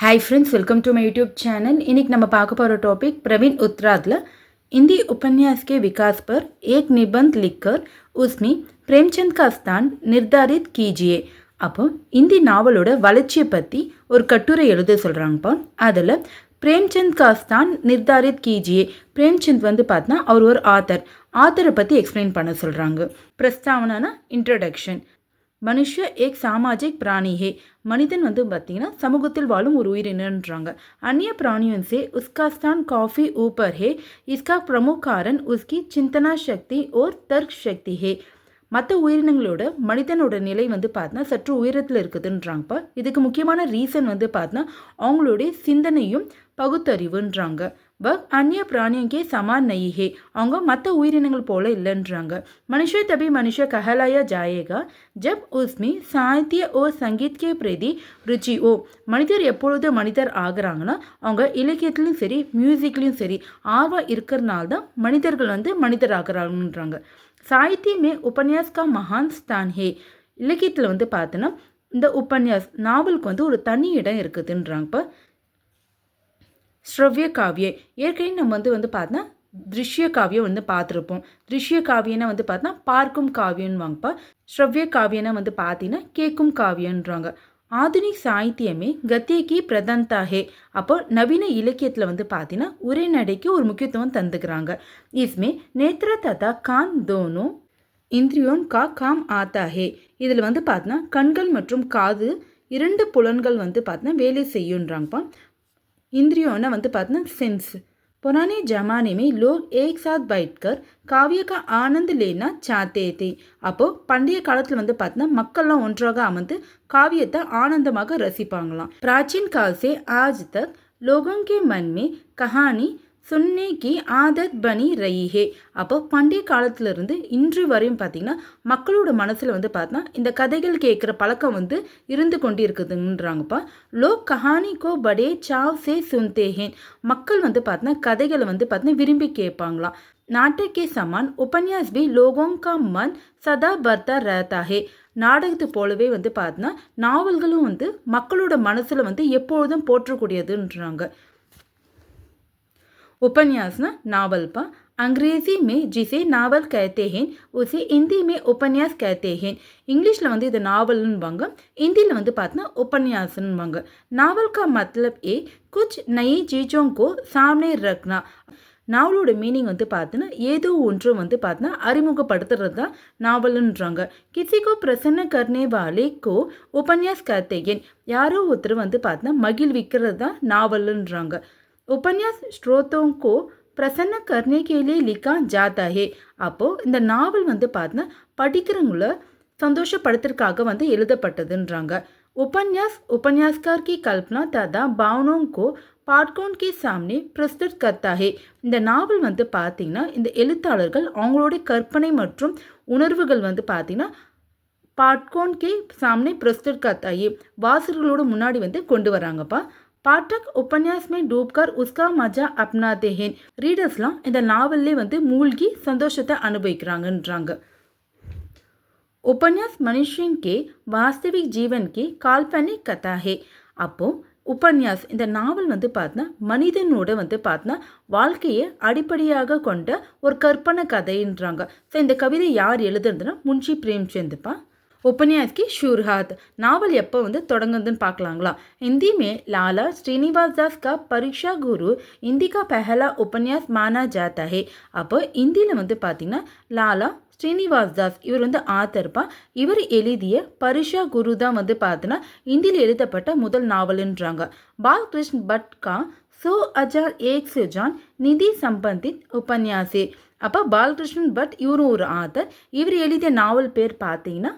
Hi friends, welcome to my YouTube channel. इनके நம்ம பார்க்க போற டாபிக் प्रवीण उत्तरादला हिंदी उपन्यास के विकास पर एक निबंध लिखकर उसमें प्रेमचंद का स्थान निर्धारित कीजिए. அப்போ இந்தி நாவலோட வளர்ச்சியை பற்றி ஒரு கட்டுரை எழுத சொல்கிறாங்கப்பா. அதில் பிரேம்சந்த் கா ஸ்தான் நிர்தாரித் கீஜியே. பிரேம்சந்த் வந்து பார்த்தா அவர் ஒரு ஆத்தரை பற்றி எக்ஸ்பிளைன் பண்ண சொல்கிறாங்க. பிரஸ்தாவனா இன்ட்ரடக்ஷன். மனுஷ ஏக் சாமாஜிக் பிராணி ஹே. மனிதன் வந்து பார்த்தீங்கன்னா சமூகத்தில் வாழும் ஒரு உயிரினன்றாங்க. अन्य प्राणियों से उसका स्थान काफ़ी ऊपर है. इसका प्रमुख कारण उसकी चिंतना शक्ति और तर्क शक्ति है. மற்ற உயிரினங்களோட மனிதனோட நிலை வந்து பார்த்தா சற்று உயரத்தில் இருக்குதுன்றாங்கப்பா. இதுக்கு முக்கியமான ரீசன் வந்து பார்த்தா அவங்களுடைய சிந்தனையும் பகுத்தறிவுன்றாங்க. वह अन्य प्राणियों के समान नहीं है. அவங்க மற்ற உயிரினங்கள் போல இல்லைன்றாங்க. मनुष्य तभी मनुष्य कहलाया जाएगा जब उसमें साहित्य और संगीत के प्रति रुचि हो. மனிதர் எப்பொழுது மனிதர் ஆகுறாங்கன்னா அவங்க இலக்கியத்துலையும் சரி மியூசிக்லையும் சரி ஆர்வம் இருக்கிறதுனால தான் மனிதர்கள் வந்து மனிதர் ஆகிறாங்கன்றாங்க. साहित्य में उपन्यास का महान स्थान है. இலக்கியத்தில் வந்து பார்த்தோன்னா இந்த உபன்யாஸ் நாவலுக்கு வந்து ஒரு தனி இடம் இருக்குதுன்றாங்கப்பா. ஸ்ரவ்ய காவிய ஏற்கனவே நம்ம வந்து பார்த்தா திருஷ்ய காவியம் வந்து பார்த்துருப்போம். திருஷ்ய காவியனா வந்து பார்த்தா பார்க்கும் காவியம்னு வாங்கப்பா. ஸ்ரவ்ய காவியனா வந்து பார்த்தீங்கன்னா கேட்கும் காவியன்றாங்க. ஆதுனிக் சாகித்யமே கத்தியக்கு பிரதந்தா ஹே. அப்போ நவீன இலக்கியத்தில் வந்து பார்த்தீங்கன்னா உரைநடைக்கு ஒரு முக்கியத்துவம் தந்துக்கிறாங்க. इसमें नेत्र तथा कान दोनों इंद्रियों का काम आता है. இதில் வந்து பார்த்தீங்கன்னா கண்கள் மற்றும் காது இரண்டு புலன்கள் வந்து பார்த்தீங்கன்னா வேலை செய்யுன்றாங்கப்பா. इंद्रियों வந்து பார்த்தீங்கன்னா सेंस. पुराने ज़माने में लोग एक साथ बैठकर काव्य का आनंद लेना चाहते थे. அப்போ பண்டைய காலத்தில் வந்து பார்த்தீங்கன்னா மக்கள்லாம் ஒன்றாக அமர்ந்து காவியத்தை ஆனந்தமாக ரசிப்பாங்களாம். प्राचीन काल से आज तक लोगों के मन में कहानी सुनने की आदत बनी रही है. அப்போ பண்டைய காலத்திலிருந்து இன்று வரையும் பார்த்தீங்கன்னா மக்களோட மனசில் வந்து பார்த்தா இந்த கதைகள் கேட்குற பழக்கம் வந்து இருந்து கொண்டு இருக்குதுன்றாங்கப்பா. லோக் கஹானி கோ படே சாவ் சே சுன்தே ஹேன். மக்கள் வந்து பார்த்தா கதைகளை வந்து பார்த்தா விரும்பி கேட்பாங்களாம். नाटक के समान उपन्यास भी लोगों का मन सदा बढ़ता रहता है. நாடகத்து போலவே வந்து பார்த்தா நாவல்களும் வந்து மக்களோட மனசில் வந்து எப்பொழுதும் போற்றக்கூடியதுன்றாங்க. उपन्यास ना नावल पा. अंग्रेजी में जिसे नावल कहते हैं उसे हिंदी में उपन्यास कहते हैं. इंग्लिशல வந்து இது நாவல்னுவாங்க, हिंदीல வந்து பார்த்தா उपन्यासனுவாங்க. नावल का मतलब है कुछ नई चीज़ों को सामने रखना. நாவலோட மீனிங் வந்து பார்த்தீங்கன்னா ஏதோ ஒன்று வந்து பார்த்தீங்கன்னா அறிமுகப்படுத்துறது தான் நாவல்ன்றாங்க. கிசிக்கோ பிரசன்ன கர்னே வாலே கோ உபன்யாஸ் कहते हैं. யாரோ ஒருத்தர் வந்து பார்த்தீங்கன்னா மகிழ்விக்கிறது தான் நாவல்ன்றாங்க. उपन्यास स्रोतों को प्रसन्न करने के लिए लिखा जाता है. அப்போது இந்த நாவல் வந்து பார்த்தீங்கன்னா படிக்கிறவங்கள சந்தோஷப்படுத்துறதுக்காக வந்து எழுதப்பட்டதுன்றாங்க. उपन्यास उपन्यासकार की कल्पना तथा भावनाओं को पाठकों के सामने प्रस्तुत करता है. இந்த நாவல் வந்து பார்த்தீங்கன்னா இந்த எழுத்தாளர்கள் அவங்களோட கற்பனை மற்றும் உணர்வுகள் வந்து பார்த்தீங்கன்னா पाठकों के सामने प्रस्तुत करता है. வாசகர்களோட முன்னாடி வந்து கொண்டு வராங்கப்பா. पाठक उपन्यास में डूबकर उसका मजा अपनाते हैं. ரீடர்ஸ்லாம் இந்த நாவல்லே வந்து மூழ்கி சந்தோஷத்தை அனுபவிக்கிறாங்கன்றாங்க. उपन्यास मनुष्य के वास्तविक जीवन की काल्पनिक कथा है. அப்போ உபன்யாஸ் இந்த நாவல் வந்து பார்த்தா மனிதனோட வந்து பார்த்தா வாழ்க்கையை அடிப்படையாக கொண்ட ஒரு கற்பனை கதைன்றாங்க. ஸோ இந்த கவிதை யார் எழுதுறதுன்னா முன்ஷி பிரேம்சந்த்ப்பா. उपन्यास की शुरुआत. नावल எப்போ வந்து தொடங்குதுன்னு பார்க்கலாங்களா. हिंदी में लाला श्रीनिवास दास का परीक्षा गुरु हिंदी का पहला उपन्यास माना जाता है. அப்போ ஹிந்தியில் வந்து பார்த்தீங்கன்னா லாலா ஸ்ரீனிவாஸ் தாஸ் இவர் வந்து ஆத்தர்ப்பா. இவர் எழுதிய பரிஷா குரு தான் வந்து பார்த்தீங்கன்னா ஹிந்தியில் எழுதப்பட்ட முதல் நாவல்ன்றாங்க. பாலகிருஷ்ண பட் கா 2001 சுஜான் நிதி சம்பந்தித் உபன்யாசே. அப்போ பாலகிருஷ்ணன் பட் இவரும் ஒரு ஆத்தர். இவர் எழுதிய நாவல் பேர் பார்த்தீங்கன்னா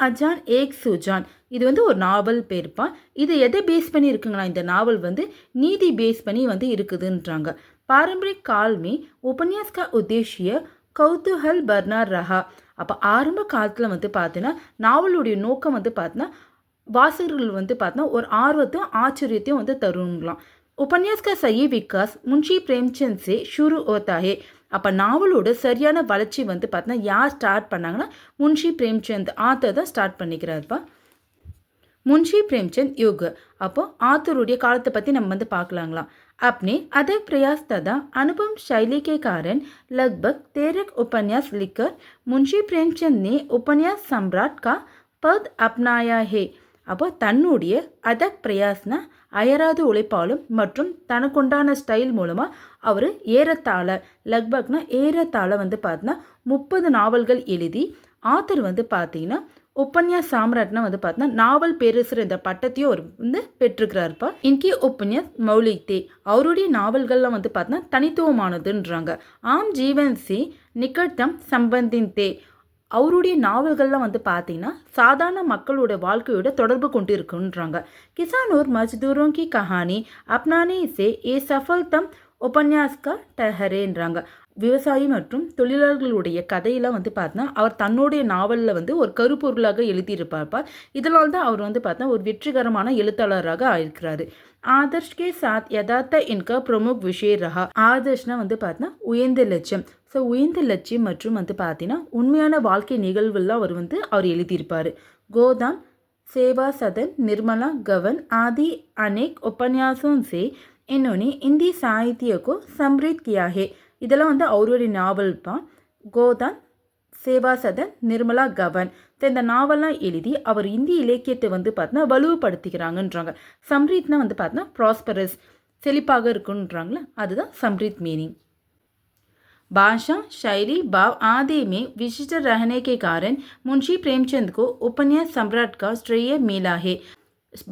அஜான் ஏக் சுஜான். இது வந்து ஒரு நாவல் பேர்ப்பா. இது எதை பேஸ் பண்ணி இருக்குங்களா, இந்த நாவல் வந்து நீதி பேஸ் பண்ணி வந்து இருக்குதுன்றாங்க. पारंपरिक काल में उपन्यास का उद्देश्य कौतूहल बरना रहा. அப்போ ஆரம்ப காலத்தில் வந்து பார்த்தீங்கன்னா நாவலுடைய நோக்கம் வந்து பார்த்தீங்கன்னா வாசகர்கள் வந்து பார்த்தீங்கன்னா ஒரு ஆர்வத்தையும் ஆச்சரியத்தையும் வந்து தருங்களாம். उपन्यास का सही विकास मुंशी प्रेमचंद से शुरू होता है. அப்போ நாவலோட சரியான வளர்ச்சி வந்து பார்த்தீங்கன்னா யார் ஸ்டார்ட் பண்ணாங்கன்னா முன்ஷி பிரேம்சந்த் ஆத்தர் தான் ஸ்டார்ட் பண்ணிக்கிறாருப்பா. मुंशी प्रेमचंद युग அப்போ ஆத்தருடைய காலத்தை பற்றி நம்ம வந்து பார்க்கலாங்களாம். अपने अधिक प्रयास तथा अनुपम शैली के कारण लगभग 13 उपन्यास लिखकर मुंशी प्रेमचंद ने उपन्यास सम्राट का पद अपनाया है. அப்போ தன்னுடைய அதக் பிரயாஸ்னா அயராத உழைப்பாலும் மற்றும் தனக்குண்டான ஸ்டைல் மூலமாக அவர் ஏறத்தாழ வந்து பார்த்தீங்கன்னா 30 நாவல்கள் எழுதி ஆத்தர் வந்து பார்த்தீங்கன்னா उपन्यास சாம்ராட்னா வந்து பார்த்தீங்கன்னா நாவல் பேரரசர் இந்த பட்டத்தையும் அவர் வந்து பெற்றிருக்கிறாருப்பா. இன்கி உபன்யாஸ் மௌலிக்தே அவருடைய நாவல்கள்லாம் வந்து பார்த்தீங்கன்னா தனித்துவமானதுன்றாங்க. ஆம் ஜீவன் சி நிகழ்த்தம் சம்பந்தித்தே அவருடைய நாவல்கள்லாம் வந்து பார்த்தீங்கன்னா சாதாரண மக்களோட வாழ்க்கையோட தொடர்பு கொண்டு இருக்குன்றாங்க. கிசான் और मजदूरों की कहानी अपनाने से ये सफलतम उपन्यास का ठहरेன்றாங்க. விவசாயி மற்றும் தொழிலாளர்களுடைய கதையெல்லாம் வந்து பார்த்தா அவர் தன்னுடைய நாவலில் வந்து ஒரு கருப்பொருளாக எழுதியிருப்பார்ப்பா. இதனால் தான் அவர் வந்து பார்த்தா ஒரு வெற்றிகரமான எழுத்தாளராக ஆயிருக்கிறாரு. ஆதர்ஷ் கே சாத் யதார்த்த இன்கா பிரமுக் விஷய ரஹா. ஆதர்ஷ்னா வந்து பார்த்தா உயர்ந்த லட்சியம். ஸோ உயர்ந்த லட்சியம் மற்றும் வந்து பார்த்தீங்கன்னா உண்மையான வாழ்க்கை நிகழ்வுலாம் அவர் எழுதியிருப்பார். கோதான் सेवा सदन निर्मला गवन आदि अनेक उपन्यासों से इन्होंने हिंदी साहित्य को समृद्ध किया है. இதெல்லாம் வந்து அவருடைய நாவல்ப்பா. கோதான் சேவா சதன் நிர்மலா கவன் இந்த நாவல்லாம் எழுதி அவர் இந்தி இலக்கியத்தை வந்து பார்த்தீங்கன்னா வலுப்படுத்திக்கிறாங்கன்றாங்க. சம்ரீத்னா வந்து பார்த்தீங்கன்னா ப்ராஸ்பரஸ் செழிப்பாக இருக்குன்றாங்களே அதுதான் சம்ரீத் மீனிங். भाषा शैली भाव आदि में विशिष्ट रहने के कारण मुंशी प्रेमचंद को उपन्यास सम्राट का श्रेय मिला है.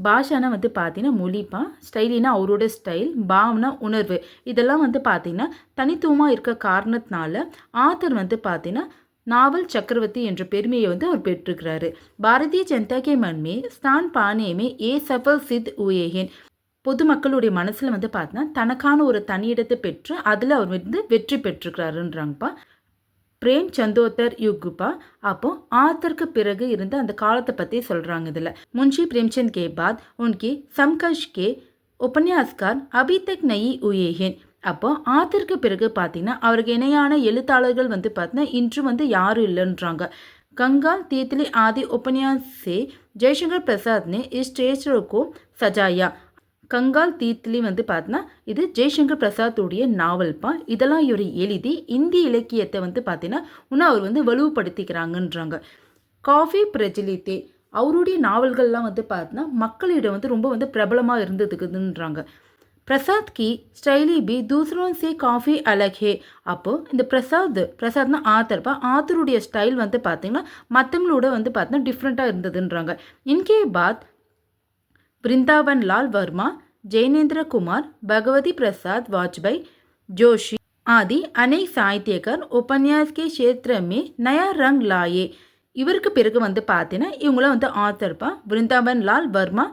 பாஷானா வந்து பார்த்தீங்கன்னா மொழிப்பா, ஸ்டைலினா அவரோட ஸ்டைல், பாவனா உணர்வு, இதெல்லாம் வந்து பார்த்தீங்கன்னா தனித்துவமாக இருக்க காரணத்தினால ஆத்தர் வந்து பார்த்தீங்கன்னா நாவல் சக்கரவர்த்தி என்ற பெருமையை வந்து அவர் பெற்றிருக்கிறாரு. பாரதிய ஜனதா கே மன்மே ஸ்தான் பானேமே ஏ சஃபல் சித் உயேஹின் பொதுமக்களுடைய மனசில் வந்து பார்த்தீங்கன்னா தனக்கான ஒரு தனியிடத்தை பெற்று அதில் அவர் வந்து வெற்றி பெற்றிருக்கிறாருன்றாங்கப்பா. பிரேம் சந்தோத்தர் யுக்குப்பா. அப்போ ஆத்தருக்கு பிறகு இருந்த அந்த காலத்தை பற்றி சொல்கிறாங்க இதில். முன்ஷி பிரேம்சந்த் கே பாத் உன்கி சம்கஷ் கே உபன்யாஸ்கார் அபி தக் நயி உயேஹின். அப்போ ஆத்தருக்கு பிறகு பார்த்தீங்கன்னா அவருக்கு இணையான எழுத்தாளர்கள் வந்து பார்த்தீங்கன்னா இன்று வந்து யாரும் இல்லைன்றாங்க. கங்கால் தீத்லி ஆதி உபன்யாஸ் சே ஜெய்சங்கர் பிரசாத் நே இஸ் ஸ்டேஜ்கோ சஜாயா. கங்கால் தீத்லி வந்து பார்த்தீங்கன்னா இது ஜெய்சங்கர் பிரசாத்துடைய நாவல்ப்பா. இதெல்லாம் இவர் எழுதி இந்தி இலக்கியத்தை வந்து பார்த்தீங்கன்னா இன்னும் அவர் வந்து வலுப்படுத்திக்கிறாங்கன்றாங்க. காஃபி பிரஜலித்தே அவருடைய நாவல்கள்லாம் வந்து பார்த்தீங்கன்னா மக்களிடம் வந்து ரொம்ப வந்து பிரபலமாக இருந்ததுக்குதுன்றாங்க. பிரசாத் கி ஸ்டைலி பி தூசரோன் சே காஃபி அலக் ஹே. அப்போது இந்த பிரசாத்னா ஆத்தர்ப்பா. ஆத்தருடைய ஸ்டைல் வந்து பார்த்தீங்கன்னா மற்றவங்களோட வந்து பார்த்தீங்கன்னா டிஃப்ரெண்ட்டாக இருந்ததுன்றாங்க. இன்கே பாத் वृंदावन लाल वर्मा, जैनेन्द्र कुमार, भगवती प्रसाद वाजपेयी, जोशी आदि अनेक साहित्यकार उपन्यास के क्षेत्र में नया रंग लाए. இவருக்கு பிறகு வந்து பார்த்தீங்கன்னா இவங்களாம் வந்து ஆத்தர்ப்பா. விருந்தாவன் லால் வர்மா,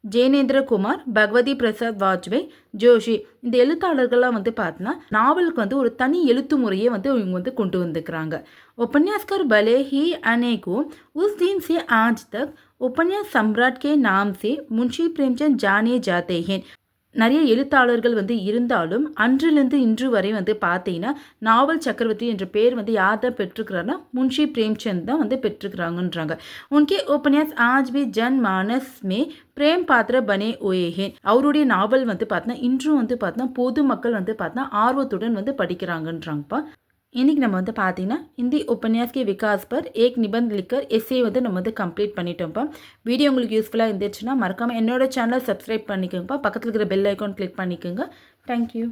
ஜெயனேந்திர குமார், பகவதி பிரசாத் வாஜ்பேயி, ஜோஷி இந்த எழுத்தாளர்கள்லாம் வந்து பார்த்தீங்கன்னா நாவலுக்கு வந்து ஒரு தனி எழுத்து முறையை வந்து இவங்க வந்து கொண்டு வந்துக்கிறாங்க. उपन्यासकार भले ही अनेकों उस दिन से आज तक उपन्यास सम्राट के नाम से मुंशी प्रेमचंद जाने जाते हैं. நிறைய எழுத்தாளர்கள் வந்து இருந்தாலும் அன்றிலிருந்து இன்று வரை வந்து பார்த்தீங்கன்னா நாவல் சக்கரவர்த்தி என்ற பேர் வந்து யார் தான் பெற்றுக்கிறாருன்னா முன்ஷி பிரேம்சந்த் தான் வந்து பெற்றுக்கிறாங்கன்றாங்க. உன்கே உபன்யாஸ் ஆஜ் பி ஜன் மானஸ் மே பிரேம் பாத்திர பனே ஓயேஹேன். அவருடைய நாவல் வந்து பார்த்தீங்கன்னா இன்றும் வந்து பார்த்தீங்கன்னா பொதுமக்கள் வந்து பார்த்தீங்கன்னா ஆர்வத்துடன் வந்து படிக்கிறாங்கன்றாங்கப்பா. இன்றைக்கி நம்ம வந்து பார்த்தீங்கன்னா हिंदी उपन्यास के विकास पर एक निबंध लिखकर एसे வந்து நம்ம வந்து கம்ப்ளீட் பண்ணிட்டோம்ப்பா. வீடியோ உங்களுக்கு யூஸ்ஃபுல்லாக இருந்துச்சுன்னா மறக்காமல் என்னோட சேனலை சப்ஸ்கிரைப் பண்ணிக்கோங்கப்பா. பக்கத்தில் இருக்கிற பெல் ஐக்கான் கிளிக் பண்ணிக்கோங்க. தேங்க்யூ.